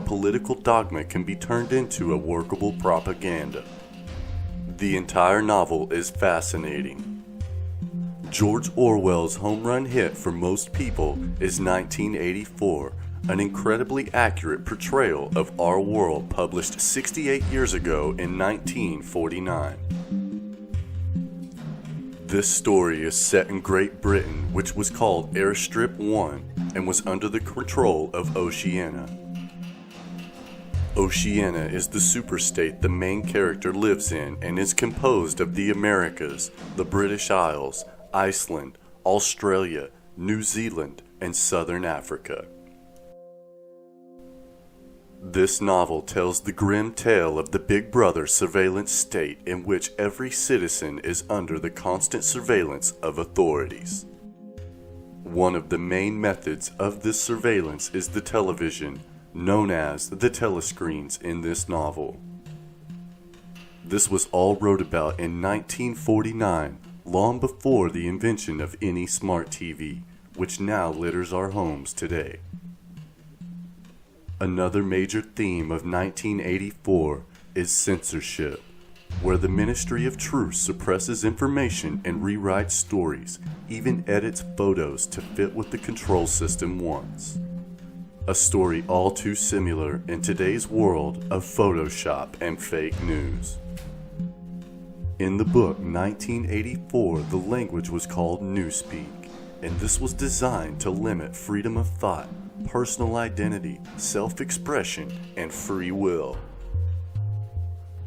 political dogma can be turned into a workable propaganda. The entire novel is fascinating. George Orwell's home run hit for most people is 1984, an incredibly accurate portrayal of our world published 68 years ago in 1949. This story is set in Great Britain, which was called Airstrip 1 and was under the control of Oceania. Oceania is the superstate the main character lives in and is composed of the Americas, the British Isles, Iceland, Australia, New Zealand, and Southern Africa. This novel tells the grim tale of the Big Brother surveillance state in which every citizen is under the constant surveillance of authorities. One of the main methods of this surveillance is the television, known as the telescreens in this novel. This was all wrote about in 1949, long before the invention of any smart TV, which now litters our homes today. Another major theme of 1984 is censorship, where the Ministry of Truth suppresses information and rewrites stories, even edits photos to fit what the control system wants. A story all too similar in today's world of Photoshop and fake news. In the book 1984, the language was called Newspeak, and this was designed to limit freedom of thought, personal identity, self-expression, and free will.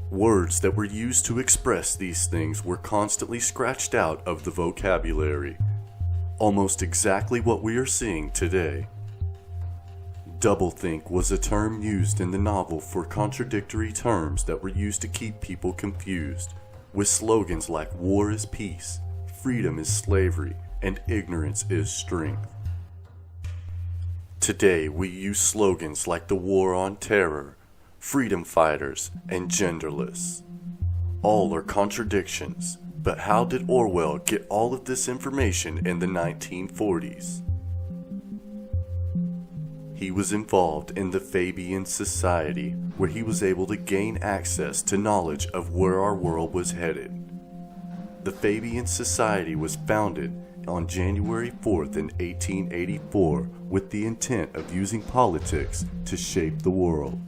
Words that were used to express these things were constantly scratched out of the vocabulary, almost exactly what we are seeing today. Doublethink was a term used in the novel for contradictory terms that were used to keep people confused, with slogans like war is peace, freedom is slavery, and ignorance is strength. Today we use slogans like the war on terror, freedom fighters, and genderless. All are contradictions, but how did Orwell get all of this information in the 1940s? He was involved in the Fabian Society, where he was able to gain access to knowledge of where our world was headed. The Fabian Society was founded on January 4th in 1884 with the intent of using politics to shape the world.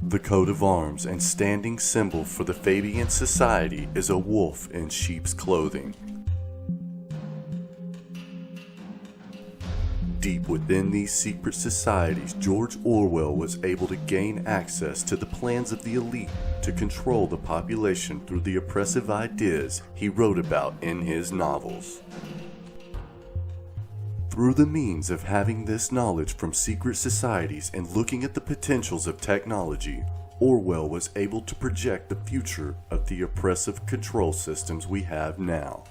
The coat of arms and standing symbol for the Fabian Society is a wolf in sheep's clothing. Deep within these secret societies, George Orwell was able to gain access to the plans of the elite to control the population through the oppressive ideas he wrote about in his novels. Through the means of having this knowledge from secret societies and looking at the potentials of technology, Orwell was able to project the future of the oppressive control systems we have now.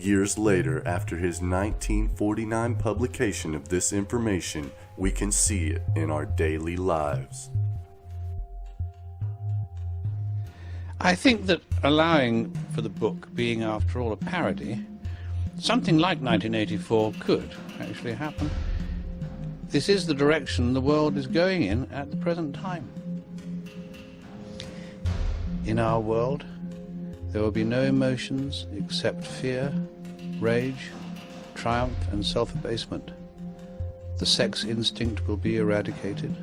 Years later, after his 1949 publication of this information, we can see it in our daily lives. I think that allowing for the book being, after all, a parody, something like 1984 could actually happen. This is the direction the world is going in at the present time. In our world, there will be no emotions except fear, rage, triumph, and self-abasement. The sex instinct will be eradicated.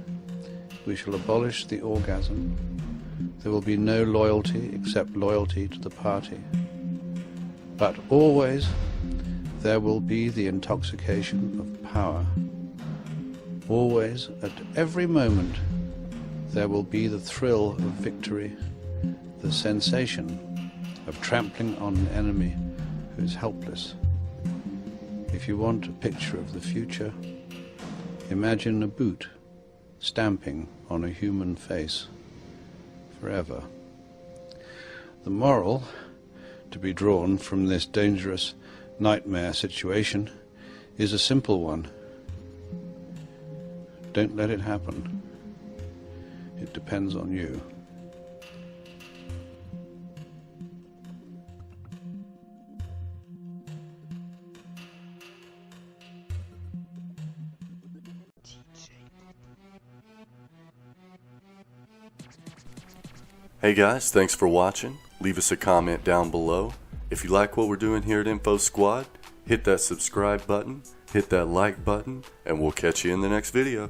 We shall abolish the orgasm. There will be no loyalty except loyalty to the party. But always there will be the intoxication of power. Always, at every moment, there will be the thrill of victory, the sensation of trampling on an enemy who is helpless. If you want a picture of the future, imagine a boot stamping on a human face forever. The moral to be drawn from this dangerous nightmare situation is a simple one. Don't let it happen. It depends on you. Hey guys, thanks for watching. Leave us a comment down below. If you like what we're doing here at Info Squad, hit that subscribe button, hit that like button, and we'll catch you in the next video.